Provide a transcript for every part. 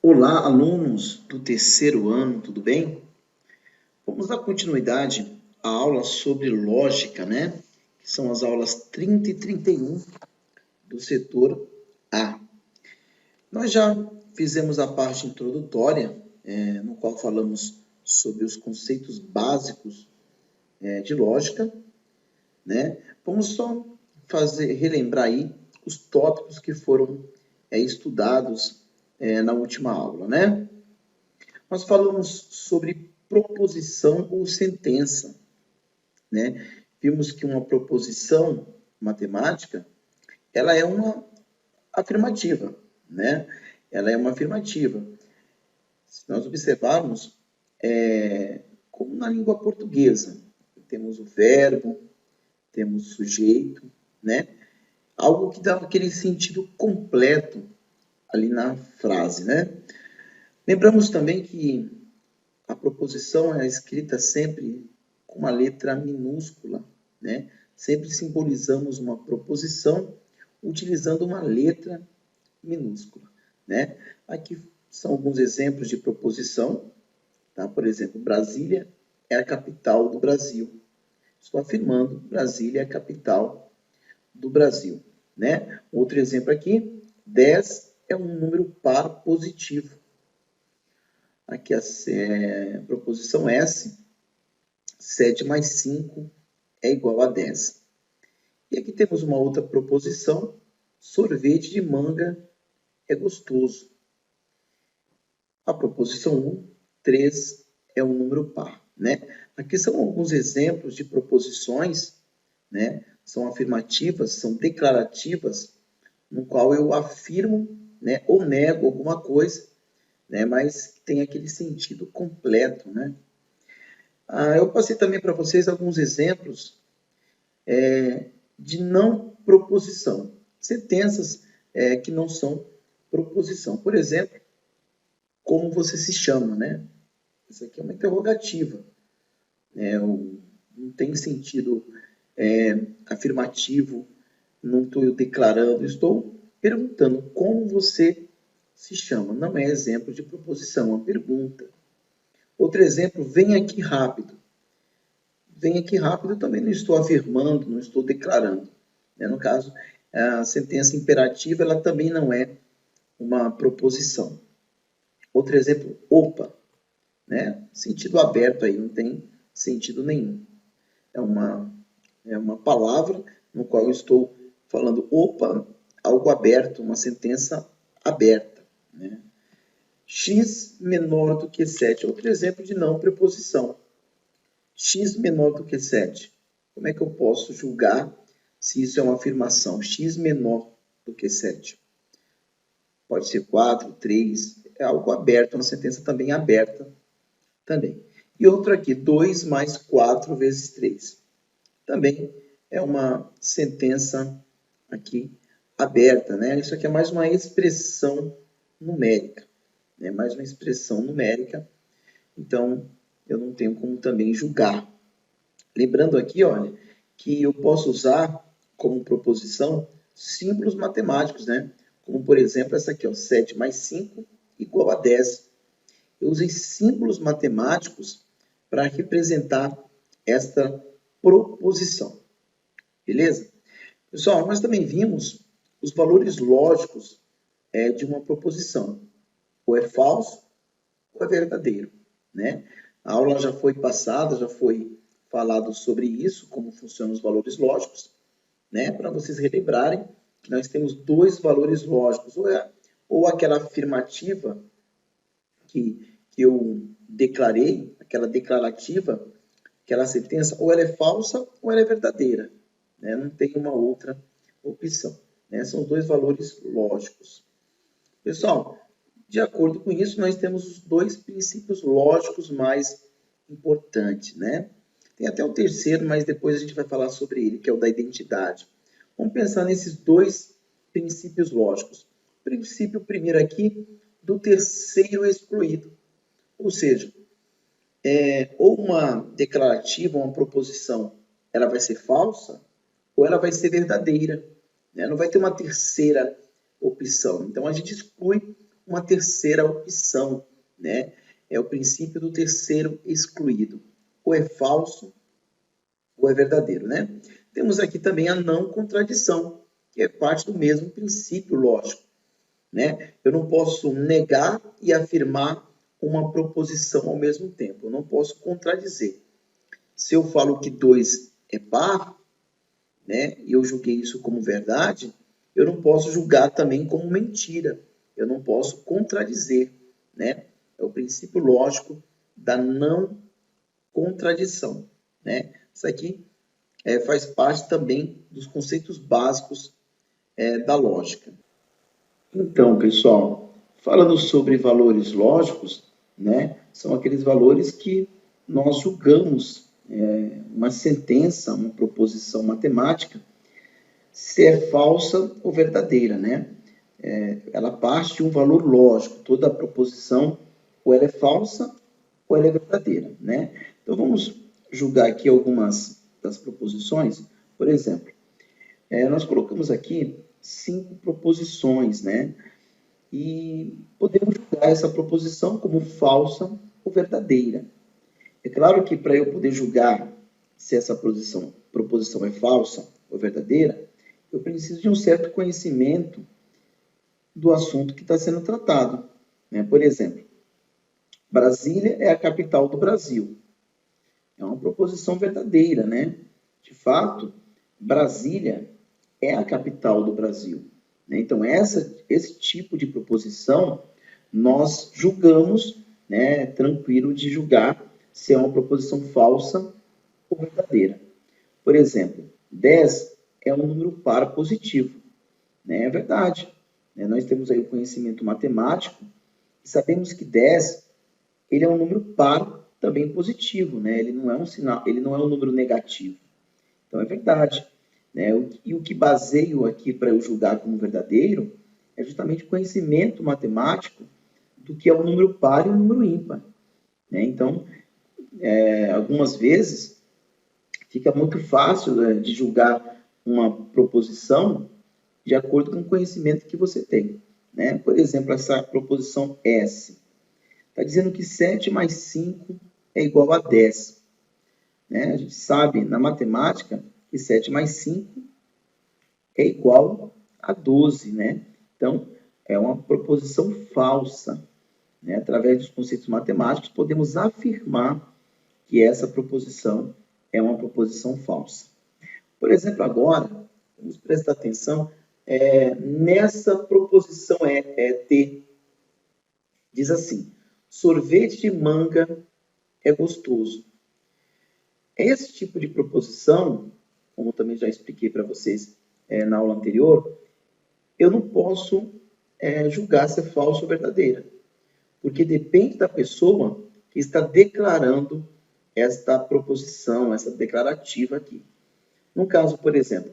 Olá, alunos do terceiro ano, tudo bem? Vamos dar continuidade à aula sobre lógica, né? Que são as aulas 30 e 31 do setor A. Nós já fizemos a parte introdutória, no qual falamos sobre os conceitos básicos de lógica, né? Vamos só relembrar aí os tópicos que foram estudados na última aula, né? Nós falamos sobre proposição ou sentença, né? Vimos que uma proposição matemática, ela é uma afirmativa, né? Ela é uma afirmativa. Se nós observarmos, como na língua portuguesa, temos o verbo, temos o sujeito, né? Algo que dá aquele sentido completo ali na frase, né? Lembramos também que a proposição é escrita sempre com uma letra minúscula, né? Sempre simbolizamos uma proposição utilizando uma letra minúscula, né? Aqui são alguns exemplos de proposição, tá? Por exemplo, Brasília é a capital do Brasil. Estou afirmando, Brasília é a capital do Brasil, né? Outro exemplo aqui, 10 é um número par positivo. Aqui a proposição S, 7 mais 5 é igual a 10. E aqui temos uma outra proposição, sorvete de manga é gostoso. A proposição 1, 3 é um número par, né? Aqui são alguns exemplos de proposições, né? São afirmativas, são declarativas, no qual eu afirmo, né, ou nego alguma coisa, né, mas tem aquele sentido completo, né? Eu passei também para vocês alguns exemplos de não proposição, sentenças que não são proposição. Por exemplo, como você se chama, né? Isso aqui é uma interrogativa, né? Não tem sentido afirmativo, não estou declarando, estou perguntando como você se chama. Não é exemplo de proposição, é uma pergunta. Outro exemplo, vem aqui rápido. Vem aqui rápido, eu também não estou afirmando, não estou declarando. Né? No caso, a sentença imperativa, ela também não é uma proposição. Outro exemplo, opa. Né? Sentido aberto aí, não tem sentido nenhum. É uma palavra no qual eu estou falando, opa, algo aberto, uma sentença aberta. Né? X menor do que 7. Outro exemplo de não preposição. X menor do que 7. Como é que eu posso julgar se isso é uma afirmação? X menor do que 7. Pode ser 4, 3, é algo aberto, uma sentença também aberta. Também. E outro aqui, 2 mais 4 vezes 3. Também é uma sentença aqui aberta, né? Isso aqui é mais uma expressão numérica, né? Mais uma expressão numérica. Então, eu não tenho como também julgar. Lembrando aqui, olha, que eu posso usar como proposição símbolos matemáticos, né? Como, por exemplo, essa aqui, ó, 7 mais 5 igual a 10. Eu usei símbolos matemáticos para representar esta proposição. Beleza? Pessoal, nós também vimos os valores lógicos de uma proposição. Ou é falso, ou é verdadeiro. Né? A aula já foi passada, já foi falado sobre isso, como funcionam os valores lógicos, né? Para vocês relembrarem que nós temos dois valores lógicos, ou aquela afirmativa que eu declarei, aquela declarativa, aquela sentença, ou ela é falsa ou ela é verdadeira. Né? Não tem uma outra opção. Né? São os dois valores lógicos. Pessoal, de acordo com isso, nós temos os dois princípios lógicos mais importantes. Né? Tem até o terceiro, mas depois a gente vai falar sobre ele, que é o da identidade. Vamos pensar nesses dois princípios lógicos. O princípio primeiro aqui do terceiro excluído. Ou seja, ou uma declarativa, uma proposição, ela vai ser falsa ou ela vai ser verdadeira. Né? Não vai ter uma terceira opção. Então, a gente exclui uma terceira opção, né? É o princípio do terceiro excluído. Ou é falso, ou é verdadeiro, né? Temos aqui também a não contradição, que é parte do mesmo princípio lógico, né? Eu não posso negar e afirmar uma proposição ao mesmo tempo. Eu não posso contradizer. Se eu falo que 2 é par, né, e eu julguei isso como verdade, eu não posso julgar também como mentira. Eu não posso contradizer, né? É o princípio lógico da não contradição, né? Isso aqui faz parte também dos conceitos básicos da lógica. Então, pessoal, falando sobre valores lógicos, né, são aqueles valores que nós julgamos uma sentença, uma proposição matemática, se é falsa ou verdadeira, né? Ela parte de um valor lógico, toda a proposição, ou ela é falsa ou ela é verdadeira, né? Então, vamos julgar aqui algumas das proposições. Por exemplo, nós colocamos aqui 5 proposições, né? E podemos julgar essa proposição como falsa ou verdadeira. É claro que para eu poder julgar se essa proposição é falsa ou verdadeira, eu preciso de um certo conhecimento do assunto que está sendo tratado, né? Por exemplo, Brasília é a capital do Brasil. É uma proposição verdadeira, né? De fato, Brasília é a capital do Brasil. Então, esse tipo de proposição, nós julgamos, né, tranquilo de julgar se é uma proposição falsa ou verdadeira. Por exemplo, 10 é um número par positivo. Né? É verdade. Né? Nós temos aí o conhecimento matemático e sabemos que 10 ele é um número par também positivo. Né? Ele não é um sinal, ele não é um número negativo. Então, é verdade. Né? E o que baseio aqui para eu julgar como verdadeiro é justamente o conhecimento matemático do que é o número par e o número ímpar. Né? Então, algumas vezes, fica muito fácil, né, de julgar uma proposição de acordo com o conhecimento que você tem. Né? Por exemplo, essa proposição S. Está dizendo que 7 mais 5 é igual a 10. Né? A gente sabe, na matemática, que 7 mais 5 é igual a 12. Né? Então, é uma proposição falsa. Né? Através dos conceitos matemáticos, podemos afirmar que essa proposição é uma proposição falsa. Por exemplo, agora, vamos prestar atenção nessa proposição T. Diz assim, sorvete de manga é gostoso. Esse tipo de proposição, como também já expliquei para vocês na aula anterior, eu não posso julgar se é falsa ou verdadeira, porque depende da pessoa que está declarando esta proposição, essa declarativa aqui. No caso, por exemplo,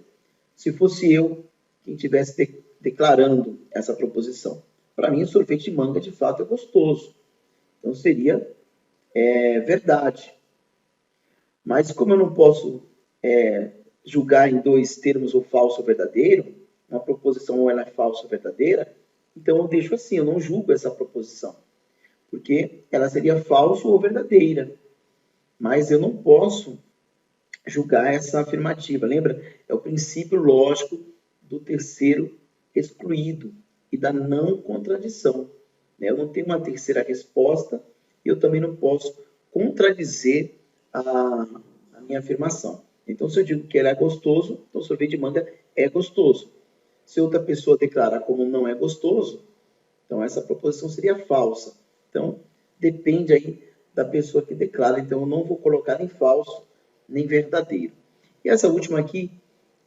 se fosse eu quem estivesse declarando essa proposição, para mim, o sorvete de manga, de fato, é gostoso. Então, seria verdade. Mas, como eu não posso julgar em 2 termos, ou falso ou verdadeiro, uma proposição ou ela é falsa ou verdadeira, então eu deixo assim, eu não julgo essa proposição, porque ela seria falsa ou verdadeira. Mas eu não posso julgar essa afirmativa. Lembra? É o princípio lógico do terceiro excluído e da não contradição. Eu não tenho uma terceira resposta e eu também não posso contradizer a minha afirmação. Então, se eu digo que ele é gostoso, então sorvete de manga é gostoso. Se outra pessoa declarar como não é gostoso, então essa proposição seria falsa. Então, depende aí da pessoa que declara. Então, eu não vou colocar nem falso, nem verdadeiro. E essa última aqui,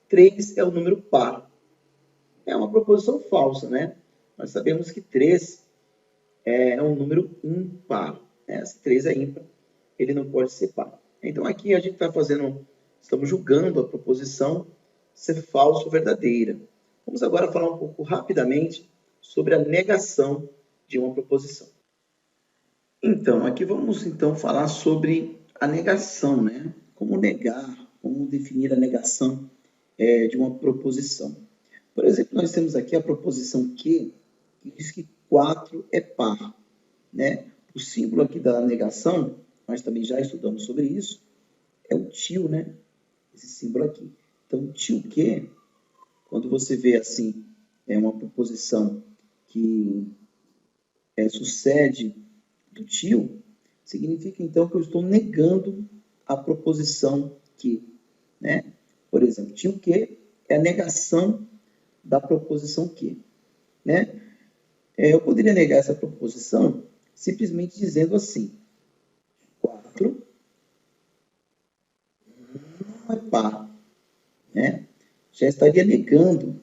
3 é o número par. É uma proposição falsa, né? Nós sabemos que 3 é um número ímpar. Né? Se 3 é ímpar, ele não pode ser par. Então, aqui a gente está estamos julgando a proposição ser falsa ou verdadeira. Vamos agora falar um pouco rapidamente sobre a negação de uma proposição. Então, aqui vamos então falar sobre a negação, né? Como negar, como definir a negação de uma proposição. Por exemplo, nós temos aqui a proposição que diz que 4 é par, né? O símbolo aqui da negação, nós também já estudamos sobre isso, é o tio, né? Esse símbolo aqui. Então, tio que, quando você vê assim, é uma proposição que sucede do tio, significa então que eu estou negando a proposição que, né? Por exemplo, tio que é a negação da proposição que, né? Eu poderia negar essa proposição simplesmente dizendo assim, 4 não é par, né? Já estaria negando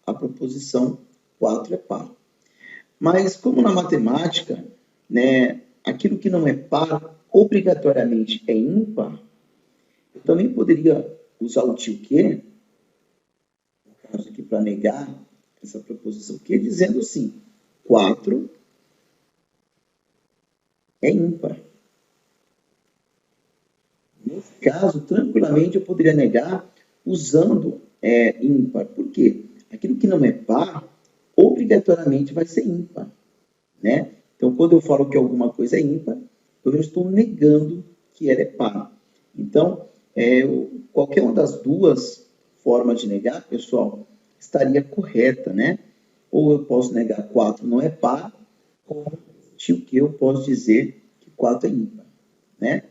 a proposição 4 é par. Mas como na matemática, né, aquilo que não é par obrigatoriamente é ímpar, eu também poderia usar o tio que, no caso aqui para negar essa proposição que, dizendo assim, 4 é ímpar. Nesse caso, tranquilamente eu poderia negar usando ímpar. Por quê? Aquilo que não é par, obrigatoriamente vai ser ímpar, né? Então, quando eu falo que alguma coisa é ímpar, eu estou negando que ela é par. Então, qualquer uma das duas formas de negar, pessoal, estaria correta, né? Ou eu posso negar 4 não é par, ou tio que eu posso dizer que 4 é ímpar, né?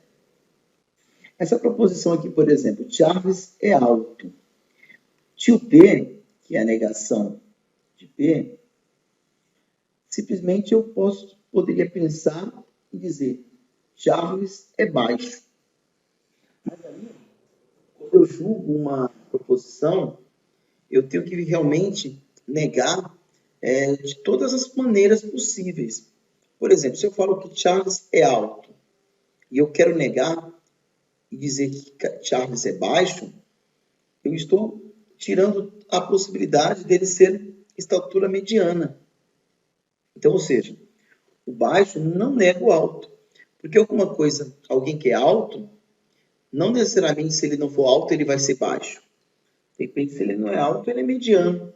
Essa proposição aqui, por exemplo, Charles é alto. Tio P, que é a negação de P, simplesmente eu poderia pensar e dizer Charles é baixo. Mas aí, quando eu julgo uma proposição, eu tenho que realmente negar de todas as maneiras possíveis. Por exemplo, se eu falo que Charles é alto e eu quero negar e dizer que Charles é baixo, eu estou tirando a possibilidade dele ser estatura mediana. Então, ou seja, o baixo não nega o alto. Porque alguma coisa, alguém que é alto, não necessariamente se ele não for alto, ele vai ser baixo. De repente, se ele não é alto, ele é mediano,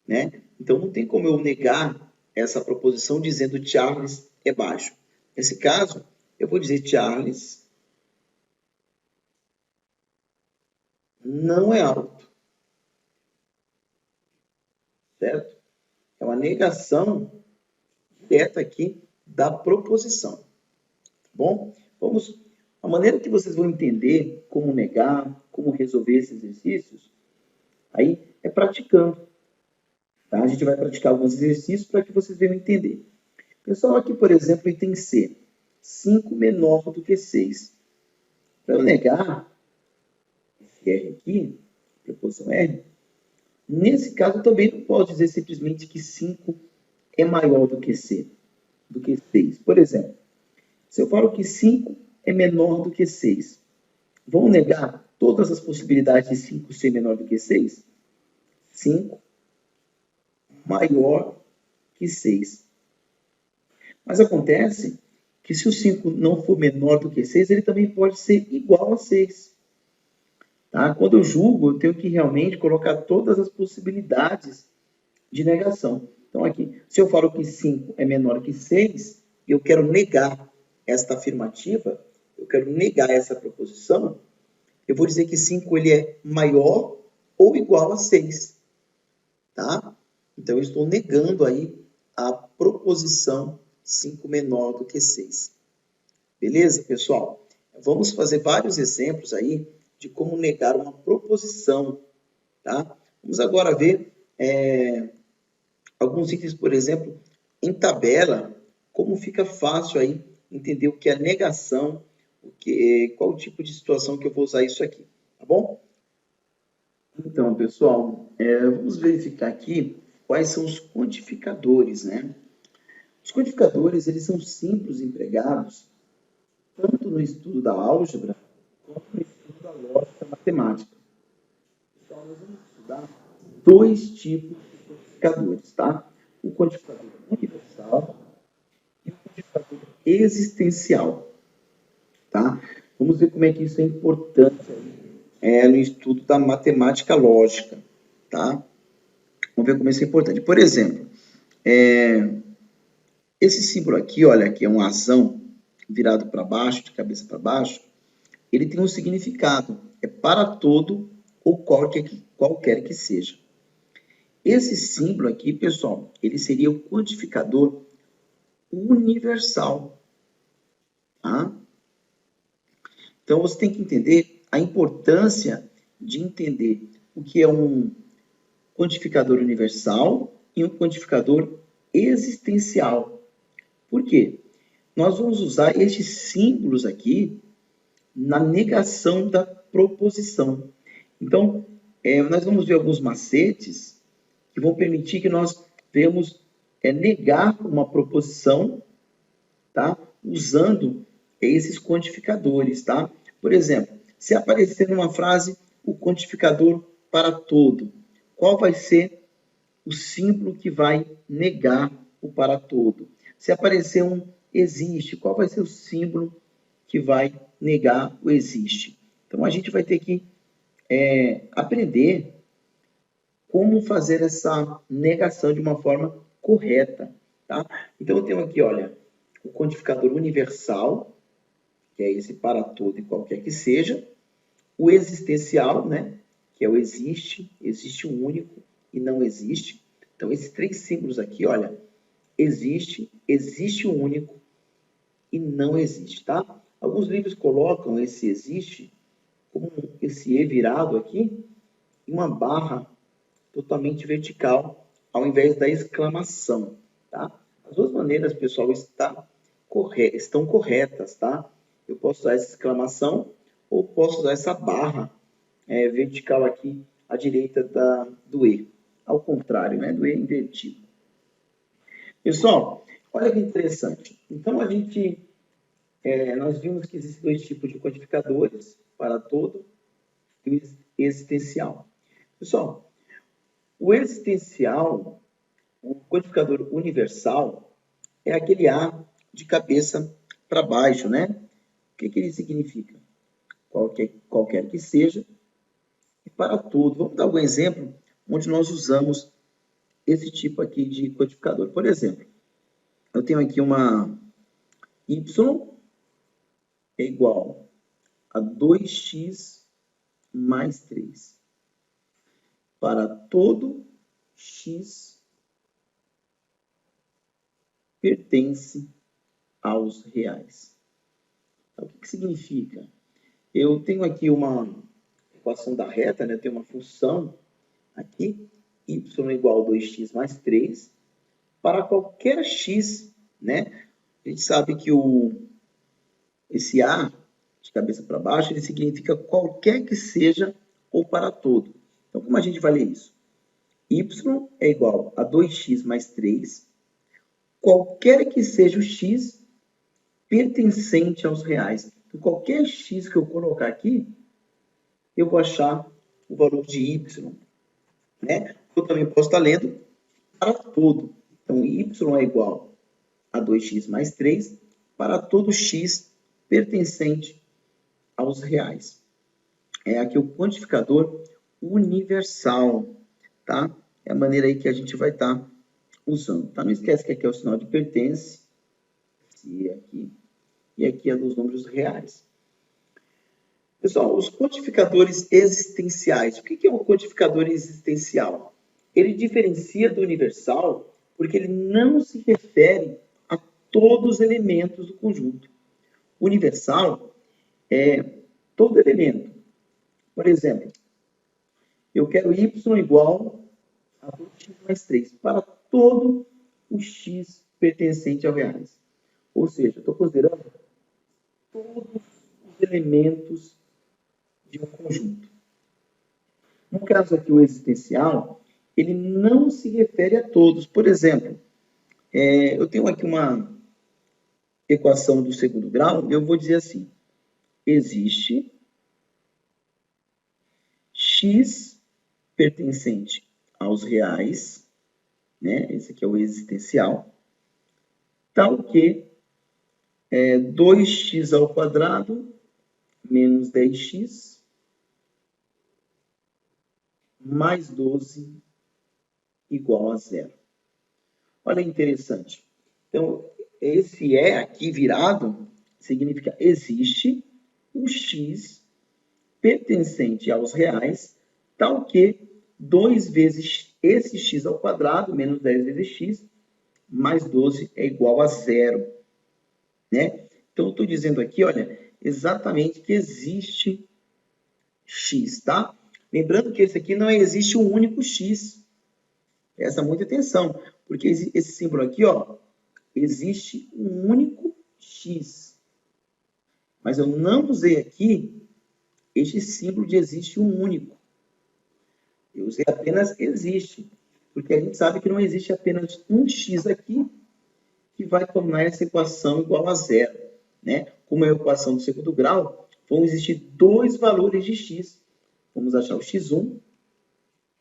né? Então, não tem como eu negar essa proposição dizendo Charles é baixo. Nesse caso, eu vou dizer Charles não é alto, certo? É uma negação direta aqui da proposição, tá bom? A maneira que vocês vão entender como negar, como resolver esses exercícios, aí é praticando. Tá? A gente vai praticar alguns exercícios para que vocês venham entender. Pessoal, aqui, por exemplo, item C. 5 menor do que 6. Para eu negar esse R aqui, preposição R, nesse caso eu também não posso dizer simplesmente que 5 é maior do que 6. Por exemplo, se eu falo que 5 é menor do que 6, vão negar todas as possibilidades de 5 ser menor do que 6? 5 maior que 6. Mas acontece que se o 5 não for menor do que 6, ele também pode ser igual a 6. Tá? Quando eu julgo, eu tenho que realmente colocar todas as possibilidades de negação. Então, aqui, se eu falo que 5 é menor que 6, eu quero negar esta afirmativa, eu quero negar essa proposição, eu vou dizer que 5 ele é maior ou igual a 6. Tá? Então, eu estou negando aí a proposição 5 menor do que 6. Beleza, pessoal? Vamos fazer vários exemplos aí de como negar uma proposição, tá? Vamos agora ver alguns itens, por exemplo, em tabela, como fica fácil aí entender o que é negação, qual tipo de situação que eu vou usar isso aqui, tá bom? Então, pessoal, vamos verificar aqui quais são os quantificadores, né? Os quantificadores, eles são símbolos empregados tanto no estudo da álgebra quanto no estudo da lógica matemática. Então, nós vamos estudar dois tipos de quantificadores, tá? O quantificador universal e o quantificador existencial, tá? Vamos ver como é que isso é importante no estudo da matemática lógica, tá? Vamos ver como isso é importante. Por exemplo, Esse símbolo aqui, olha, que é um azão virado para baixo, de cabeça para baixo, ele tem um significado, é para todo ou qualquer que seja. Esse símbolo aqui, pessoal, ele seria o quantificador universal, tá? Então, você tem que entender a importância de entender o que é um quantificador universal e um quantificador existencial. Por quê? Nós vamos usar estes símbolos aqui na negação da proposição. Então, nós vamos ver alguns macetes que vão permitir que nós venhamos negar uma proposição, tá? Usando esses quantificadores, tá? Por exemplo, se aparecer numa frase o quantificador para todo, qual vai ser o símbolo que vai negar o para todo? Se aparecer um existe, qual vai ser o símbolo que vai negar o existe? Então, a gente vai ter que aprender como fazer essa negação de uma forma correta, tá? Então, eu tenho aqui, olha, o quantificador universal, que é esse para todo e qualquer que seja, o existencial, né, que é o existe, existe o único e não existe. Então, esses três símbolos aqui, olha, existe, existe o único e não existe, tá? Alguns livros colocam esse existe como esse E virado aqui em uma barra totalmente vertical, ao invés da exclamação, tá? As duas maneiras, pessoal, estão corretas, tá? Eu posso usar essa exclamação ou posso usar essa barra vertical aqui à direita do E. Ao contrário, né? Do E invertido. Pessoal, olha que interessante. Então, nós vimos que existem dois tipos de quantificadores, para todo e o existencial. Pessoal, o existencial, o quantificador universal, é aquele A de cabeça para baixo, né? O que ele significa? Qualquer que seja, e para tudo. Vamos dar algum exemplo onde nós usamos esse tipo aqui de quantificador. Por exemplo, eu tenho aqui uma y é igual a 2x mais 3. Para todo x pertence aos reais. Então, o que significa? Eu tenho aqui uma equação da reta, né? Eu tenho uma função aqui, y igual a 2x mais 3, para qualquer x, né? A gente sabe que esse A, de cabeça para baixo, ele significa qualquer que seja ou para todo. Então, como a gente vai ler isso? Y é igual a 2x mais 3, qualquer que seja o x pertencente aos reais. Então, qualquer x que eu colocar aqui, eu vou achar o valor de y, né? Eu também posso estar lendo para todo. Então, y é igual a 2x mais 3 para todo x pertencente aos reais. É aqui o quantificador universal, tá? É a maneira aí que a gente vai estar usando, tá? Não esquece que aqui é o sinal de pertence, e aqui é dos números reais. Pessoal, os quantificadores existenciais. O que é um quantificador existencial? Ele diferencia do universal porque ele não se refere a todos os elementos do conjunto. O universal é todo elemento. Por exemplo, eu quero y igual a 2x mais 3 para todo o x pertencente ao reais. Ou seja, eu estou considerando todos os elementos de um conjunto. No caso aqui, o existencial, ele não se refere a todos. Por exemplo, eu tenho aqui uma equação do segundo grau, eu vou dizer assim, existe x pertencente aos reais, né? Esse aqui é o existencial, tal que 2x ao quadrado menos 10x mais 12 igual a zero. Olha que interessante. Então, esse é aqui virado significa existe o x pertencente aos reais, tal que 2 vezes esse x ao quadrado menos 10 vezes x mais 12 é igual a zero, né? Então, eu estou dizendo aqui, olha, exatamente que existe x, tá? Lembrando que esse aqui não existe um único x. Presta muita atenção, porque esse símbolo aqui, ó, existe um único x. Mas eu não usei aqui este símbolo de existe um único. Eu usei apenas existe, porque a gente sabe que não existe apenas um x aqui que vai tornar essa equação igual a zero, né? Como é a equação do segundo grau, vão existir dois valores de x. Vamos achar o x1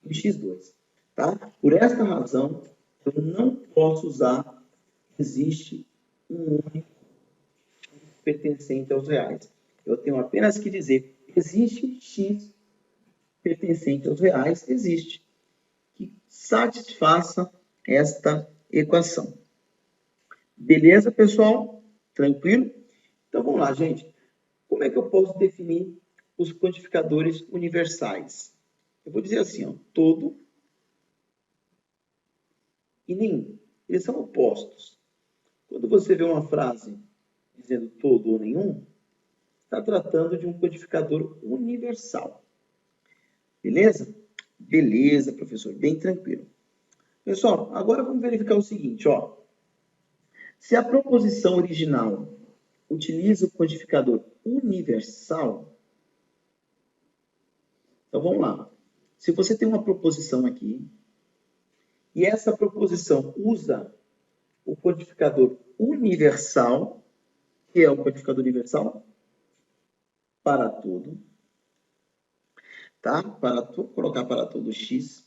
e o x2, tá? Por esta razão, eu não posso usar existe um único pertencente aos reais. Eu tenho apenas que dizer existe x pertencente aos reais, existe, que satisfaça esta equação. Beleza, pessoal? Tranquilo? Então, vamos lá, gente. Como é que eu posso definir os quantificadores universais? Eu vou dizer assim, ó, todo e nenhum. Eles são opostos. Quando você vê uma frase dizendo todo ou nenhum, está tratando de um quantificador universal. Beleza? Beleza, professor. Bem tranquilo. Pessoal, agora vamos verificar o seguinte, ó. Se a proposição original utiliza o quantificador universal, então vamos lá. Se você tem uma proposição aqui, e essa proposição usa o quantificador universal, que é o quantificador universal para tudo, tá? Vou colocar para todo x.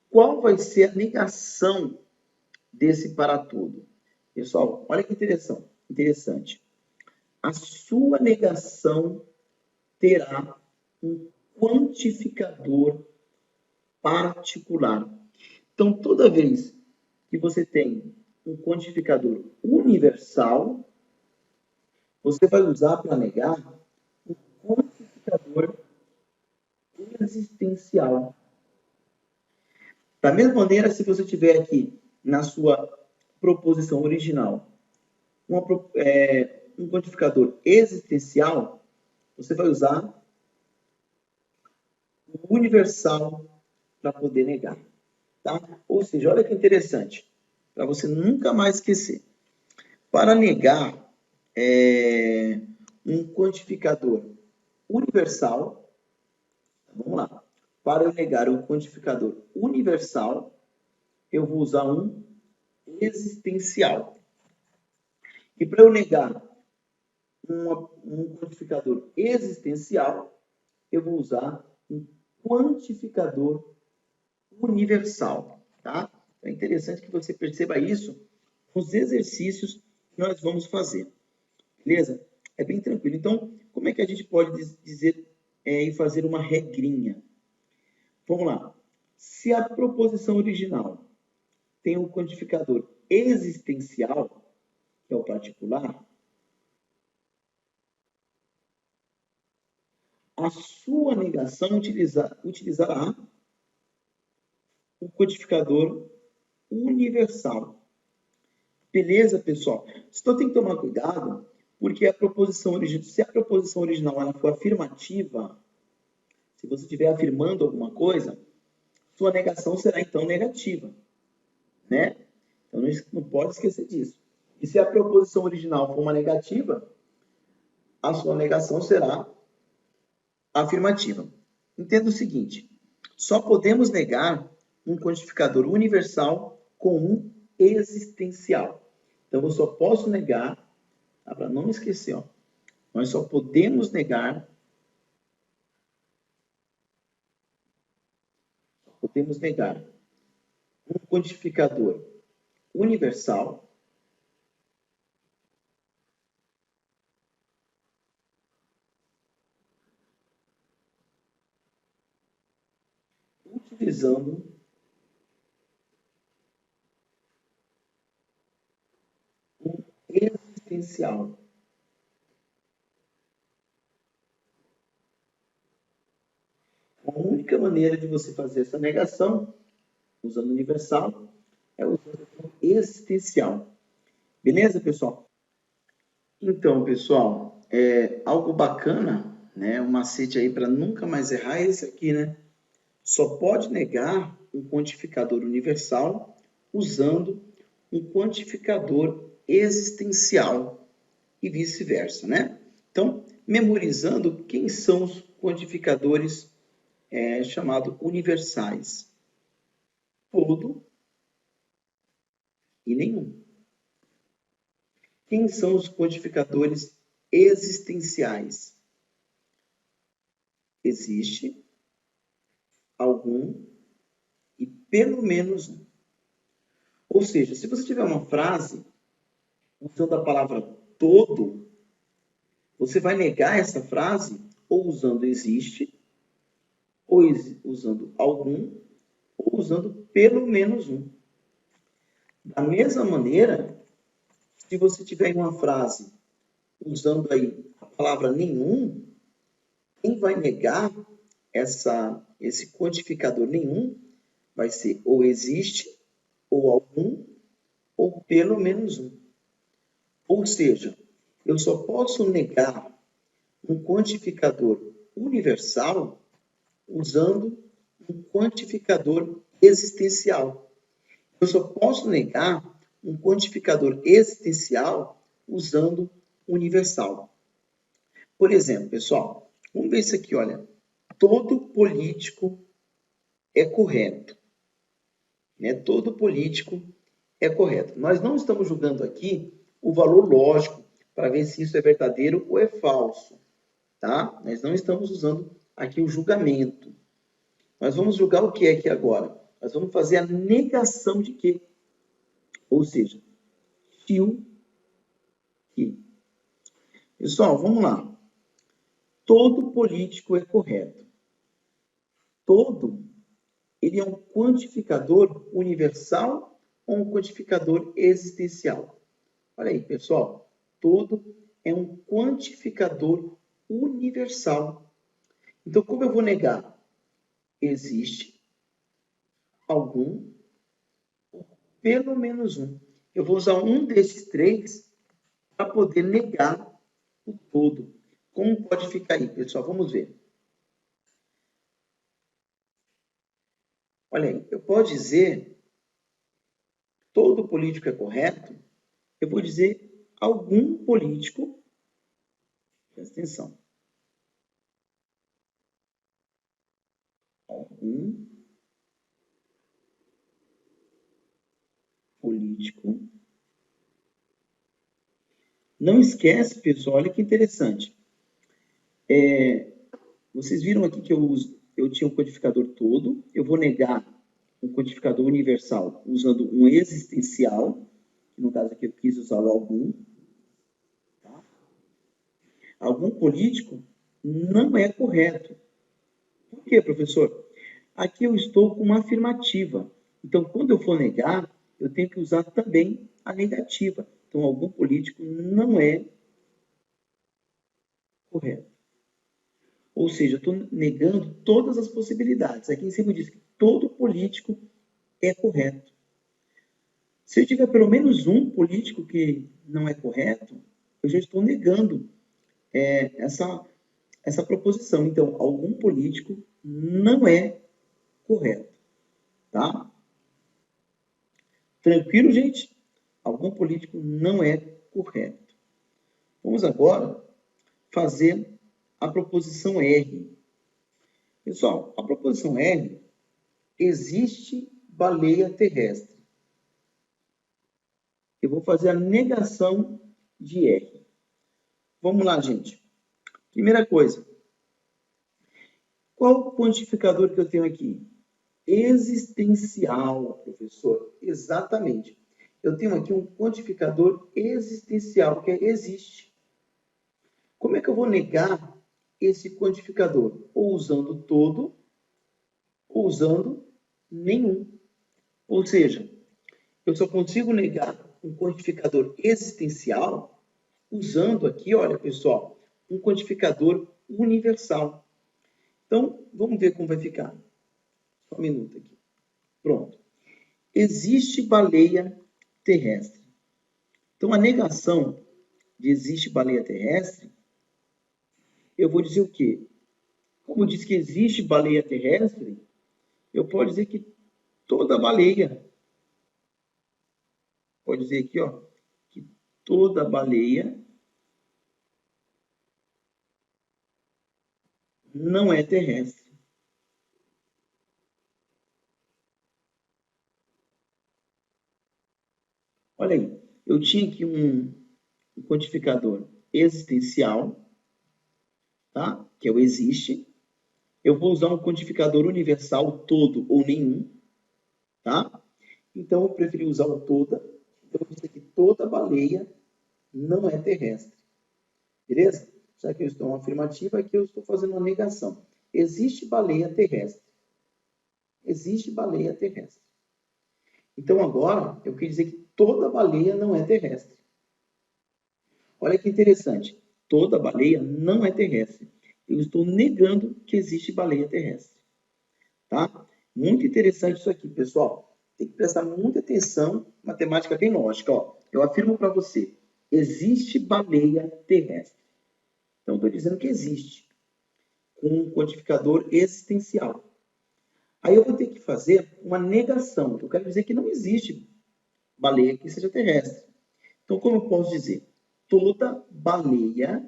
Qual vai ser a negação desse para tudo? Pessoal, olha que interessante. A sua negação terá um quantificador particular. Então, toda vez que você tem um quantificador universal, você vai usar para negar um quantificador existencial. Da mesma maneira, se você tiver aqui na sua proposição original um quantificador existencial, você vai usar o universal para poder negar. Tá? Ou seja, olha que interessante, para você nunca mais esquecer. Para negar um quantificador universal, vamos lá. Para eu negar um quantificador universal, eu vou usar um existencial. E para eu negar um quantificador existencial, eu vou usar um quantificador universal, tá? É interessante que você perceba isso nos exercícios que nós vamos fazer, beleza? É bem tranquilo. Então, como é que a gente pode dizer e fazer uma regrinha? Vamos lá. Se a proposição original tem um quantificador existencial, que é o particular, a sua negação utilizará o quantificador universal. Beleza, pessoal? Só tem que tomar cuidado, porque se a proposição original ela for afirmativa, se você estiver afirmando alguma coisa, sua negação será então negativa, né? Então não pode esquecer disso. E se a proposição original for uma negativa, a sua negação será afirmativa. Entenda o seguinte: só podemos negar um quantificador universal com um existencial. Então, eu só posso negar, tá? Para não esquecer, ó, nós só podemos negar um quantificador universal utilizando existencial. A única maneira de você fazer essa negação, usando universal, é usando o existencial. Beleza, pessoal? Então, pessoal, algo bacana, né? Um macete aí para nunca mais errar é esse aqui, né? Só pode negar um quantificador universal usando um quantificador existencial e vice-versa, né? Então, memorizando quem são os quantificadores chamados universais. Todo e nenhum. Quem são os quantificadores existenciais? Existe, algum e pelo menos um. Ou seja, se você tiver uma frase usando a palavra todo, você vai negar essa frase ou usando existe, ou usando algum, ou usando pelo menos um. Da mesma maneira, se você tiver uma frase usando aí a palavra nenhum, quem vai negar esse quantificador nenhum vai ser ou existe, ou algum, ou pelo menos um. Ou seja, eu só posso negar um quantificador universal usando um quantificador existencial. Eu só posso negar um quantificador existencial usando universal. Por exemplo, pessoal, vamos ver isso aqui, olha. Todo político é correto. Né? Todo político é correto. Nós não estamos julgando aqui o valor lógico para ver se isso é verdadeiro ou é falso. Tá? Nós não estamos usando aqui o julgamento. Nós vamos julgar o que é aqui agora? Nós vamos fazer a negação de quê? Ou seja, fio que. Pessoal, vamos lá. Todo político é correto. Todo, ele é um quantificador universal ou um quantificador existencial? Olha aí, pessoal. Todo é um quantificador universal. Então, como eu vou negar? Existe algum, pelo menos um. Eu vou usar um desses três para poder negar o todo. Como pode ficar aí, pessoal? Vamos ver. Olha aí, eu posso dizer todo político é correto? Eu vou dizer algum político, presta atenção, algum político. Não esquece, pessoal, olha que interessante. Vocês viram aqui que eu tinha um codificador todo, eu vou negar um codificador universal usando um existencial, que no caso aqui eu quis usar o algum. Tá? Algum político não é correto. Por quê, professor? Aqui eu estou com uma afirmativa. Então, quando eu for negar, eu tenho que usar também a negativa. Então, algum político não é correto. Ou seja, eu estou negando todas as possibilidades. Aqui em cima diz que todo político é correto. Se eu tiver pelo menos um político que não é correto, eu já estou negando essa proposição. Então, algum político não é correto. Tá? Tranquilo, gente? Algum político não é correto. Vamos agora fazer a proposição R. Pessoal, a proposição R, existe baleia terrestre. Eu vou fazer a negação de R. Vamos lá, gente. Primeira coisa. Qual o quantificador que eu tenho aqui? Existencial, professor. Exatamente. Eu tenho aqui um quantificador existencial, que é existe. Como é que eu vou negar esse quantificador? Ou usando todo, ou usando nenhum. Ou seja, eu só consigo negar um quantificador existencial usando aqui, olha, pessoal, um quantificador universal. Então, vamos ver como vai ficar. Só um minuto aqui. Pronto. Existe baleia terrestre. Então, a negação de existe baleia terrestre, eu vou dizer o quê? Como diz que existe baleia terrestre, eu posso dizer que toda baleia, pode dizer aqui, ó, que toda baleia não é terrestre. Olha aí, eu tinha aqui um quantificador existencial, tá? Que é o existe. Eu vou usar um quantificador universal, todo ou nenhum, tá? Então, eu preferi usar o toda. Então, eu vou dizer que toda baleia não é terrestre. Beleza? Já que eu estou em uma afirmativa, aqui eu estou fazendo uma negação. Existe baleia terrestre. Existe baleia terrestre. Então, agora, eu quis dizer que toda baleia não é terrestre. Olha que interessante. Toda baleia não é terrestre. Eu estou negando que existe baleia terrestre. Tá? Muito interessante isso aqui, pessoal. Tem que prestar muita atenção. Matemática bem lógica. Ó. Eu afirmo para você. Existe baleia terrestre. Então, estou dizendo que existe. Com um quantificador existencial. Aí eu vou ter que fazer uma negação. Eu quero dizer que não existe baleia que seja terrestre. Então, como eu posso dizer? Toda baleia,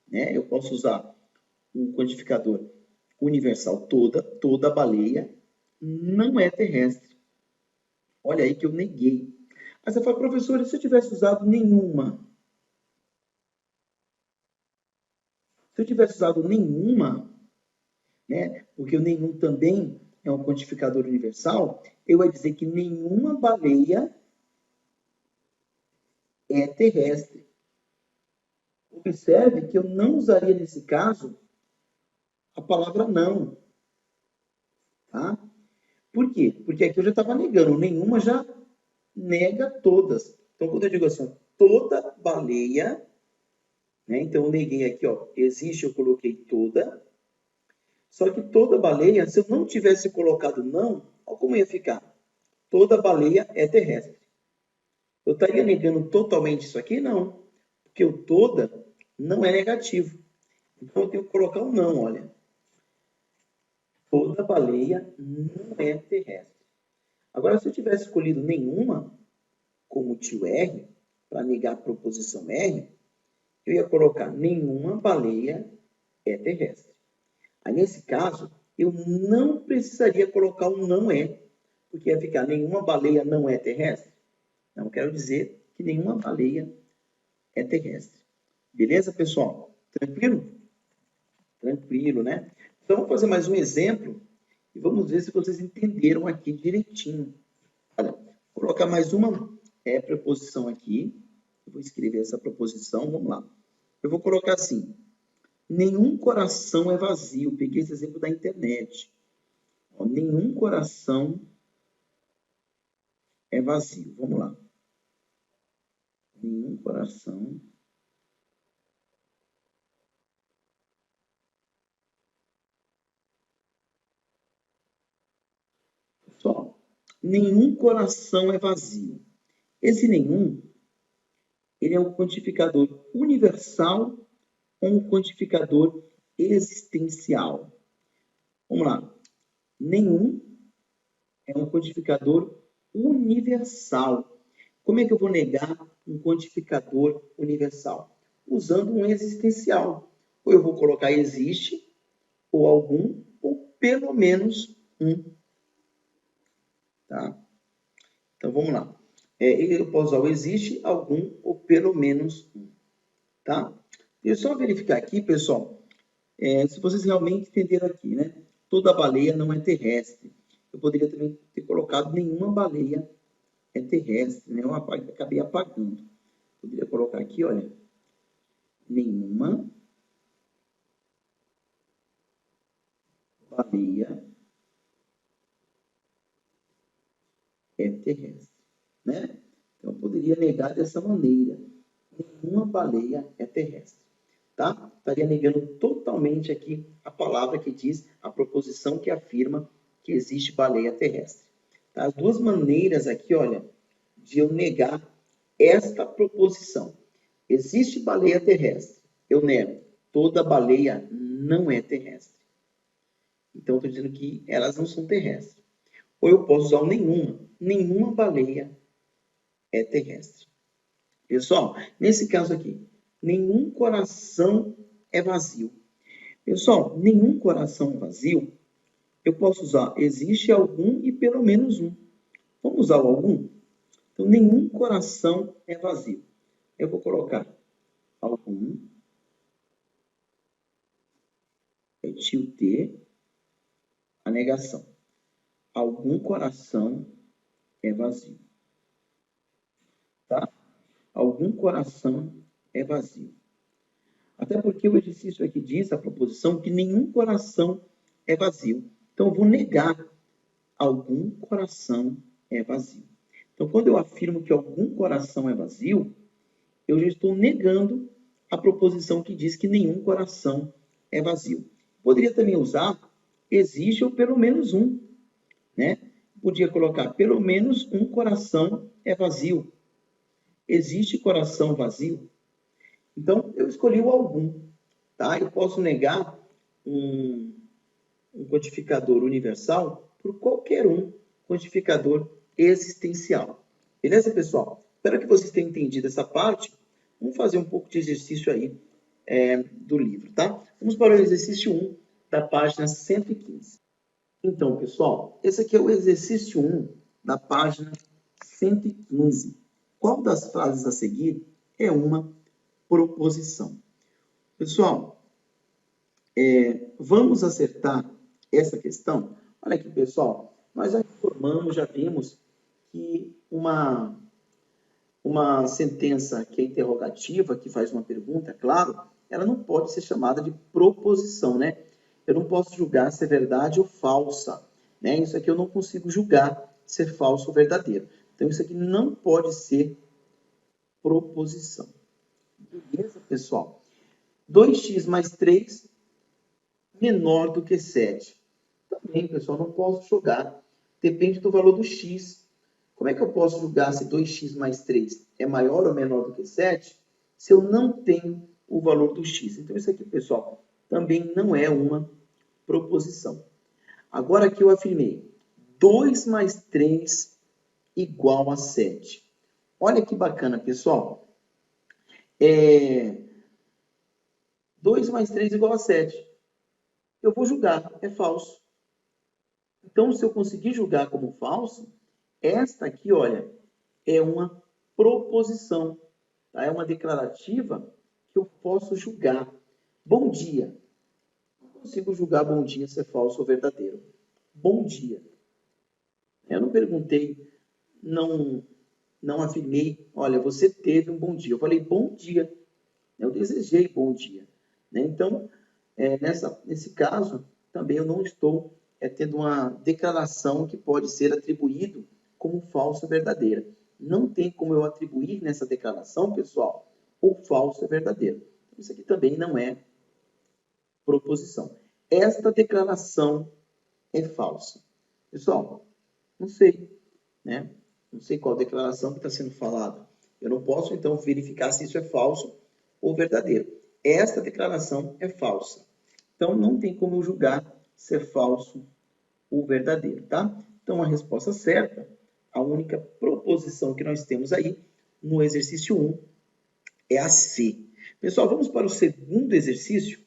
né? Eu posso usar um quantificador universal toda baleia não é terrestre. Olha aí que eu neguei. Aí você fala, professor, e se eu tivesse usado nenhuma? Se eu tivesse usado nenhuma, né? Porque o nenhum também é um quantificador universal, eu ia dizer que nenhuma baleia é terrestre. Observe que eu não usaria nesse caso a palavra não. Tá? Por quê? Porque aqui eu já estava negando, nenhuma já nega todas. Então, quando eu digo assim, toda baleia, né? Então eu neguei aqui, ó, existe, eu coloquei toda. Só que toda baleia, se eu não tivesse colocado não, olha como ia ficar. Toda baleia é terrestre. Eu estaria negando totalmente isso aqui? Não. Porque o toda não é negativo. Então eu tenho que colocar um não, olha. Toda baleia não é terrestre. Agora, se eu tivesse escolhido nenhuma, como o tio R, para negar a proposição R, eu ia colocar nenhuma baleia é terrestre. Aí, nesse caso, eu não precisaria colocar um não é, porque ia ficar nenhuma baleia não é terrestre. Não quero dizer que nenhuma baleia é terrestre. Beleza, pessoal? Tranquilo? Tranquilo, né? Então, vamos fazer mais um exemplo e vamos ver se vocês entenderam aqui direitinho. Olha, vou colocar mais uma preposição aqui. Eu vou escrever essa proposição, vamos lá. Eu vou colocar assim, nenhum coração é vazio. Peguei esse exemplo da internet. Ó, nenhum coração é vazio. Vamos lá. Nenhum coração só. Nenhum coração é vazio. Esse nenhum, ele é um quantificador universal ou um quantificador existencial. Vamos lá. Nenhum é um quantificador universal. Como é que eu vou negar um quantificador universal? Usando um existencial. Ou eu vou colocar existe, ou algum, ou pelo menos um. Tá? Então, vamos lá. Eu posso usar o existe, algum, ou pelo menos um. Tá? Deixa eu só verificar aqui, pessoal, se vocês realmente entenderam aqui, né? Toda baleia não é terrestre. Eu poderia também ter colocado nenhuma baleia é terrestre, né? Eu acabei apagando. Poderia colocar aqui, olha, nenhuma baleia é terrestre, né? Então, eu poderia negar dessa maneira. Nenhuma baleia é terrestre. Tá? Estaria negando totalmente aqui a palavra que diz, a proposição que afirma que existe baleia terrestre. Tá? As duas maneiras aqui, olha, de eu negar esta proposição. Existe baleia terrestre. Eu nego. Toda baleia não é terrestre. Então, estou dizendo que elas não são terrestres. Ou eu posso usar o nenhuma. Nenhuma baleia é terrestre. Pessoal, nesse caso aqui, nenhum coração é vazio. Pessoal, nenhum coração é vazio, eu posso usar existe algum e pelo menos um. Vamos usar o algum? Então, nenhum coração é vazio. Eu vou colocar algum, tio T, a negação. Algum coração é vazio. Tá? Algum coração é vazio. Até porque o exercício aqui diz, a proposição, que nenhum coração é vazio. Então, eu vou negar algum coração é vazio. Então, quando eu afirmo que algum coração é vazio, eu já estou negando a proposição que diz que nenhum coração é vazio. Poderia também usar existe ou pelo menos um, né? Podia colocar pelo menos um coração é vazio. Existe coração vazio? Então, eu escolhi o algum, tá? Eu posso negar um quantificador universal por qualquer um quantificador existencial. Beleza, pessoal? Espero que vocês tenham entendido essa parte. Vamos fazer um pouco de exercício aí do livro, tá? Vamos para o exercício 1 da página 115. Então, pessoal, esse aqui é o exercício 1 da página 115. Qual das frases a seguir é uma proposição? Pessoal, vamos acertar essa questão? Olha aqui, pessoal, nós já informamos, já vimos que uma sentença que é interrogativa, que faz uma pergunta, é claro, ela não pode ser chamada de proposição, né? Eu não posso julgar se é verdade ou falsa, né? Isso aqui eu não consigo julgar se é falso ou verdadeiro. Então, isso aqui não pode ser proposição. Beleza, pessoal? 2x mais 3 menor do que 7. Também, pessoal, não posso jogar. Depende do valor do x. Como é que eu posso julgar se 2x mais 3 é maior ou menor do que 7 se eu não tenho o valor do x? Então, isso aqui, pessoal, também não é uma proposição. Agora aqui eu afirmei 2 mais 3 igual a 7. Olha que bacana, pessoal. 2 mais 3 igual a 7. Eu vou julgar, é falso. Então, se eu conseguir julgar como falso, esta aqui, olha, é uma proposição, tá? É uma declarativa que eu posso julgar. Bom dia. Não consigo julgar bom dia se é falso ou verdadeiro. Bom dia. Eu não perguntei, não afirmei, olha, você teve um bom dia. Eu falei bom dia. Eu desejei bom dia. Né? Então, nesse caso, também eu não estou tendo uma declaração que pode ser atribuído como falsa ou verdadeira. Não tem como eu atribuir nessa declaração, pessoal, o falso é verdadeiro. Isso aqui também não é proposição. Esta declaração é falsa. Pessoal, não sei, né? Não sei qual declaração que está sendo falada. Eu não posso, então, verificar se isso é falso ou verdadeiro. Esta declaração é falsa. Então, não tem como eu julgar se é falso ou verdadeiro, tá? Então, a resposta certa, a única proposição que nós temos aí no exercício 1 é a C. Pessoal, vamos para o segundo exercício?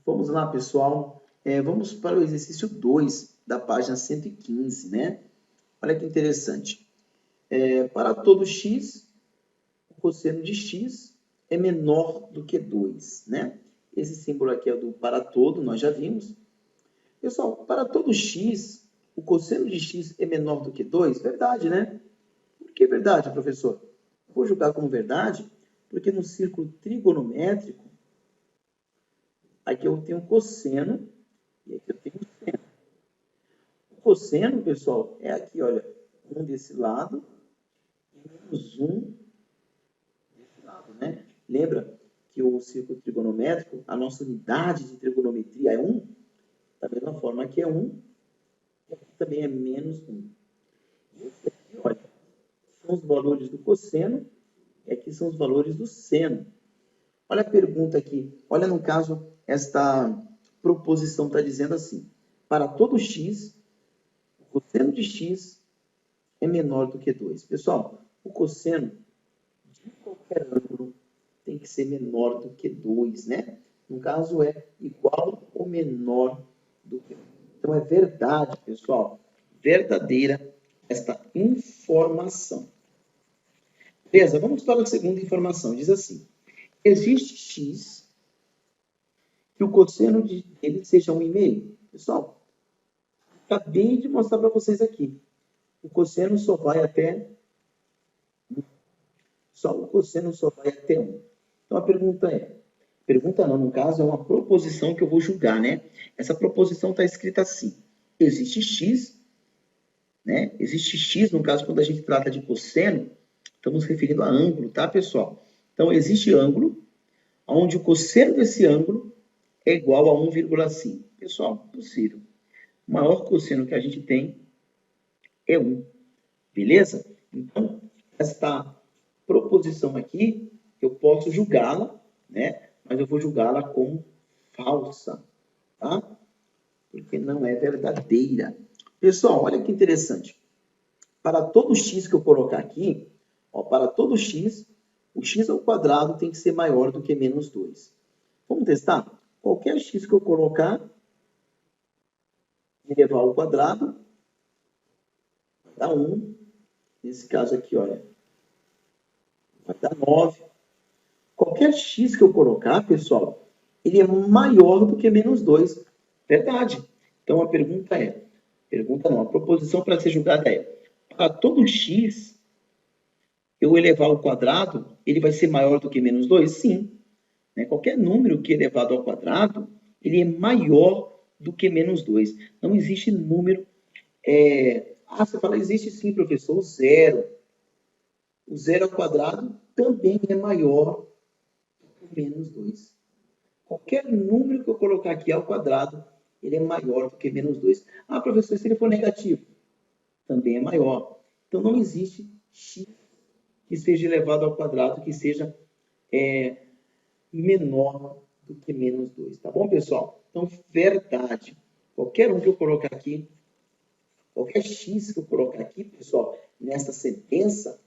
Vamos lá, pessoal. Vamos para o exercício 2 da página 115, né? Olha que interessante. Para todo x, o cosseno de x é menor do que 2, né? Esse símbolo aqui é do para todo, nós já vimos. Pessoal, para todo x, o cosseno de x é menor do que 2? Verdade, né? Por que verdade, professor? Vou julgar como verdade, porque no círculo trigonométrico, aqui eu tenho cosseno e aqui eu tenho seno. O cosseno, pessoal, é aqui, olha, um desse lado e menos 1 desse lado, né? Lembra que o círculo trigonométrico, a nossa unidade de trigonometria é 1? Da mesma forma que é 1, aqui também é menos 1. Esse aqui, olha, são os valores do cosseno e aqui são os valores do seno. Olha a pergunta aqui. Olha, no caso, esta proposição está dizendo assim: para todo x, o cosseno de x é menor do que 2. Pessoal, o cosseno de qualquer ângulo tem que ser menor do que 2, né? No caso, é igual ou menor do que 2. Então, é verdade, pessoal, verdadeira esta informação. Beleza, vamos para a segunda informação. Diz assim: existe x que o cosseno dele seja 1,5. Pessoal, acabei de mostrar para vocês aqui. O cosseno só vai até 1. O cosseno só vai até 1. Então, a pergunta é... Pergunta não, no caso, é uma proposição que eu vou julgar, né? Essa proposição está escrita assim: existe x, né? Existe x, no caso, quando a gente trata de cosseno, estamos referindo a ângulo, tá, pessoal? Então, existe ângulo, onde o cosseno desse ângulo é igual a 1,5. Pessoal, possível. O maior cosseno que a gente tem é 1. Beleza? Então, esta proposição aqui, eu posso julgá-la, né? Mas eu vou julgá-la como falsa, tá? Porque não é verdadeira. Pessoal, olha que interessante. Para todo x que eu colocar aqui, ó, para todo x, o x ao quadrado tem que ser maior do que menos 2. Vamos testar? Qualquer x que eu colocar, elevar ao quadrado, vai dar 1. Nesse caso aqui, olha, vai dar 9. Qualquer x que eu colocar, pessoal, ele é maior do que menos 2. Verdade. Então, a pergunta é... Pergunta não, a proposição para ser julgada é: para todo x, eu elevar ao quadrado, ele vai ser maior do que menos 2? Sim. Né? Qualquer número que é elevado ao quadrado, ele é maior do que menos 2. Não existe número... você fala, existe sim, professor, o zero. O zero ao quadrado também é maior do que menos 2. Qualquer número que eu colocar aqui ao quadrado, ele é maior do que menos 2. Ah, professor, se ele for negativo, também é maior. Então, não existe x que seja elevado ao quadrado que seja menor do que menos 2. Tá bom, pessoal? Então, verdade. Qualquer um que eu colocar aqui, qualquer x que eu colocar aqui, pessoal, nessa sentença,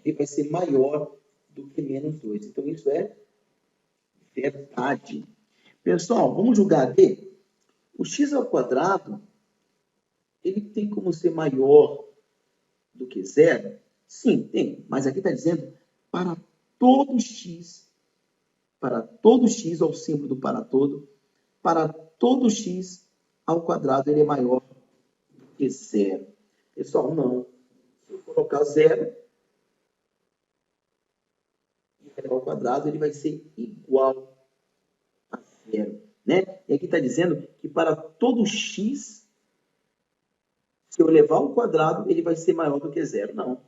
ele vai ser maior do que menos 2. Então, isso é verdade. Pessoal, vamos julgar aqui. O x ao quadrado, ele tem como ser maior do que zero? Sim, tem. Mas aqui está dizendo para todo x, ao símbolo do para todo x ao quadrado, ele é maior do que zero. Pessoal, não. Se eu colocar zero, ao quadrado, ele vai ser igual a zero. Né? E aqui está dizendo que para todo x, se eu elevar ao quadrado, ele vai ser maior do que zero. Não.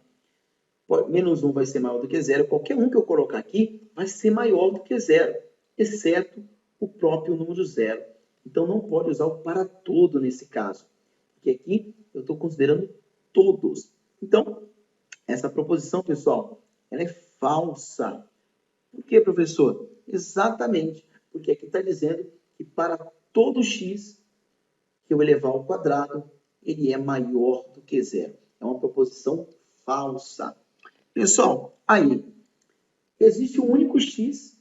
Menos 1 vai ser maior do que zero. Qualquer um que eu colocar aqui vai ser maior do que zero, exceto o próprio número zero. Então, não pode usar o para todo nesse caso. Porque aqui eu estou considerando todos. Então, essa proposição, pessoal, ela é falsa. Por quê, professor? Exatamente. Porque aqui está dizendo que para todo x que eu elevar ao quadrado, ele é maior do que zero. É uma proposição falsa. Pessoal, aí, existe um único x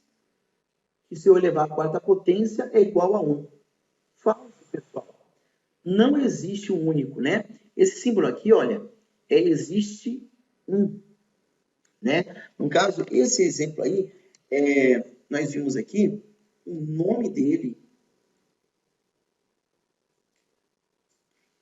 que, se eu elevar à quarta potência, é igual a 1. Falso, pessoal. Não existe um único, né? Esse símbolo aqui, olha, existe um. Né? No caso, esse exemplo aí, nós vimos aqui, o nome dele,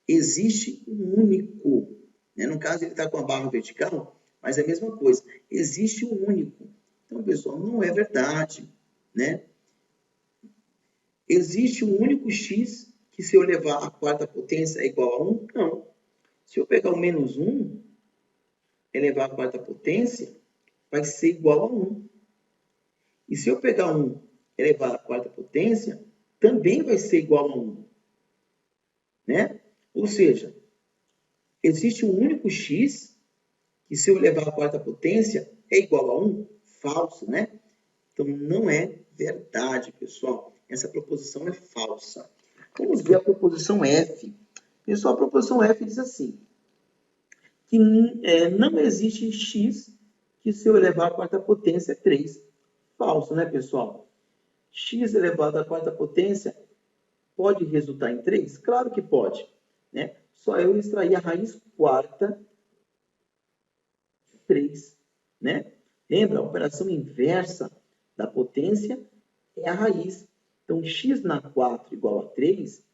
existe um único. Né? No caso, ele está com a barra vertical, mas é a mesma coisa. Existe um único. Então, pessoal, não é verdade. Né? Existe um único x que, se eu levar à quarta potência, é igual a 1? Não. Se eu pegar o menos 1, elevado à quarta potência vai ser igual a 1. E se eu pegar 1 elevado à quarta potência, também vai ser igual a 1. Né? Ou seja, existe um único x que, se eu elevar à quarta potência, é igual a 1? Falso, né? Então, não é verdade, pessoal. Essa proposição é falsa. Vamos ver a proposição F. Pessoal, a proposição F diz assim, que não existe x que, se eu elevar à quarta potência, é 3. Falso, né, pessoal? X elevado à quarta potência pode resultar em 3? Claro que pode. Né? Só eu extrair a raiz quarta de 3. Né? Lembra? A operação inversa da potência é a raiz. Então, x na 4 igual a 3,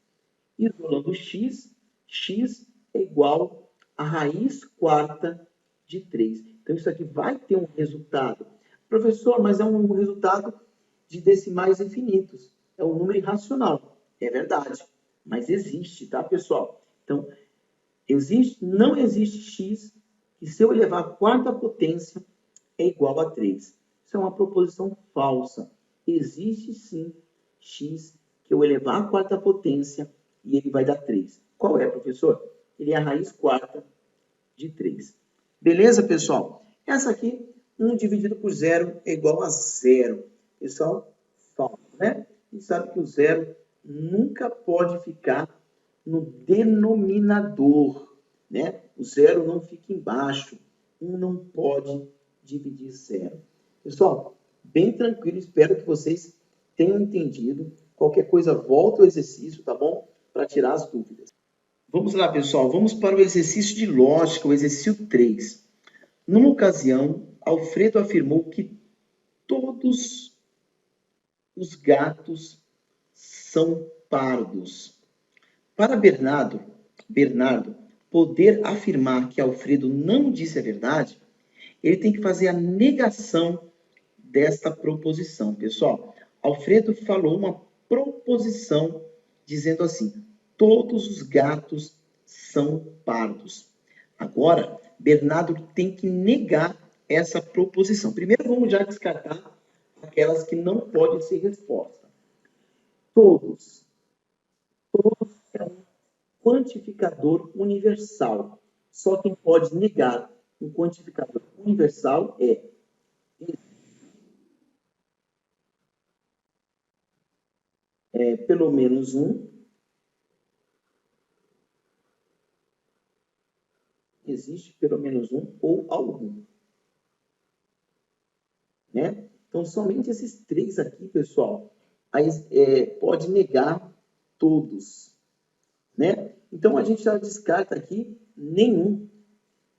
isolando x, x é igual a raiz quarta de 3. Então, isso aqui vai ter um resultado. Professor, mas é um resultado de decimais infinitos. É um número irracional. É verdade. Mas existe, tá, pessoal? Então, não existe x que, se eu elevar à quarta potência, é igual a 3. Isso é uma proposição falsa. Existe, sim, x que eu elevar à quarta potência e ele vai dar 3. Qual é, professor? Ele é a raiz quarta de 3. Beleza, pessoal? Essa aqui, 1 dividido por 0 é igual a 0. Pessoal, falso, né? A gente sabe que o 0 nunca pode ficar no denominador, né? O 0 não fica embaixo. 1 não pode dividir 0. Pessoal, bem tranquilo. Espero que vocês tenham entendido. Qualquer coisa, volta ao exercício, tá bom? Para tirar as dúvidas. Vamos lá, pessoal. Vamos para o exercício de lógica, o exercício 3. Numa ocasião, Alfredo afirmou que todos os gatos são pardos. Para Bernardo poder afirmar que Alfredo não disse a verdade, ele tem que fazer a negação desta proposição. Pessoal, Alfredo falou uma proposição dizendo assim: todos os gatos são pardos. Agora, Bernardo tem que negar essa proposição. Primeiro, vamos já descartar aquelas que não podem ser resposta. Todos é um quantificador universal. Só quem pode negar um quantificador universal é pelo menos um. Existe pelo menos um ou algum. Né? Então, somente esses 3 aqui, pessoal, pode negar todos. Né? Então, a gente já descarta aqui nenhum.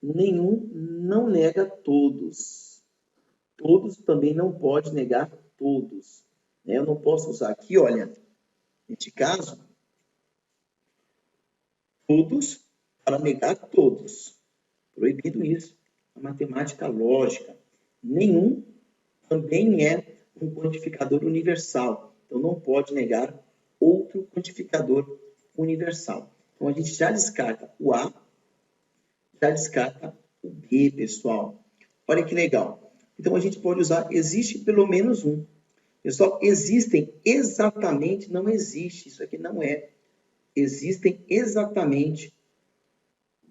Nenhum não nega todos. Todos também não pode negar todos. Né? Eu não posso usar aqui, olha, neste caso, todos para negar todos. Proibido isso. A matemática lógica. Nenhum também é um quantificador universal. Então, não pode negar outro quantificador universal. Então, a gente já descarta o A, já descarta o B, pessoal. Olha que legal. Então, a gente pode usar existe pelo menos um. Pessoal, existem exatamente, não existe. Isso aqui não é. Existem exatamente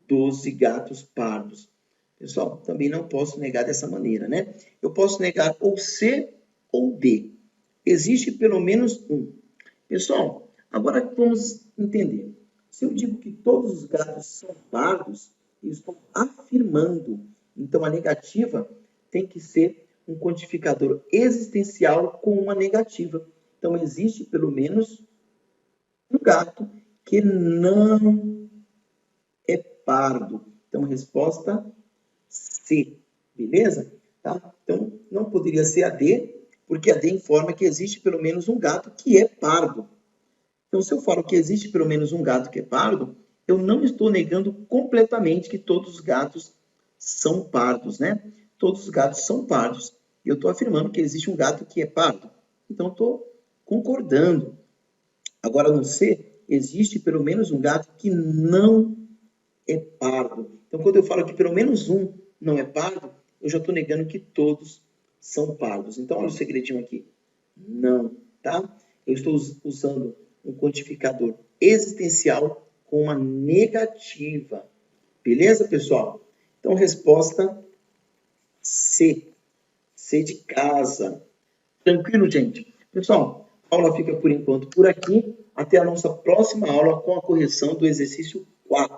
12 gatos pardos. Pessoal, também não posso negar dessa maneira, né? Eu posso negar ou C ou D. Existe pelo menos um. Pessoal, agora vamos entender. Se eu digo que todos os gatos são pardos, eu estou afirmando. Então, a negativa tem que ser um quantificador existencial com uma negativa. Então, existe pelo menos um gato que não é pardo. Então, resposta C, beleza? Tá? Então, não poderia ser a D, porque a D informa que existe pelo menos um gato que é pardo. Então, se eu falo que existe pelo menos um gato que é pardo, eu não estou negando completamente que todos os gatos são pardos, né? Todos os gatos são pardos. E eu estou afirmando que existe um gato que é pardo. Então, estou concordando. Agora, no C, existe pelo menos um gato que não é pardo. Então, quando eu falo que pelo menos um não é pardo, eu já estou negando que todos são pardos. Então, olha o segredinho aqui. Não, tá? Eu estou usando um quantificador existencial com uma negativa. Beleza, pessoal? Então, resposta C. C de casa. Tranquilo, gente? Pessoal, a aula fica por enquanto por aqui. Até a nossa próxima aula com a correção do exercício 4.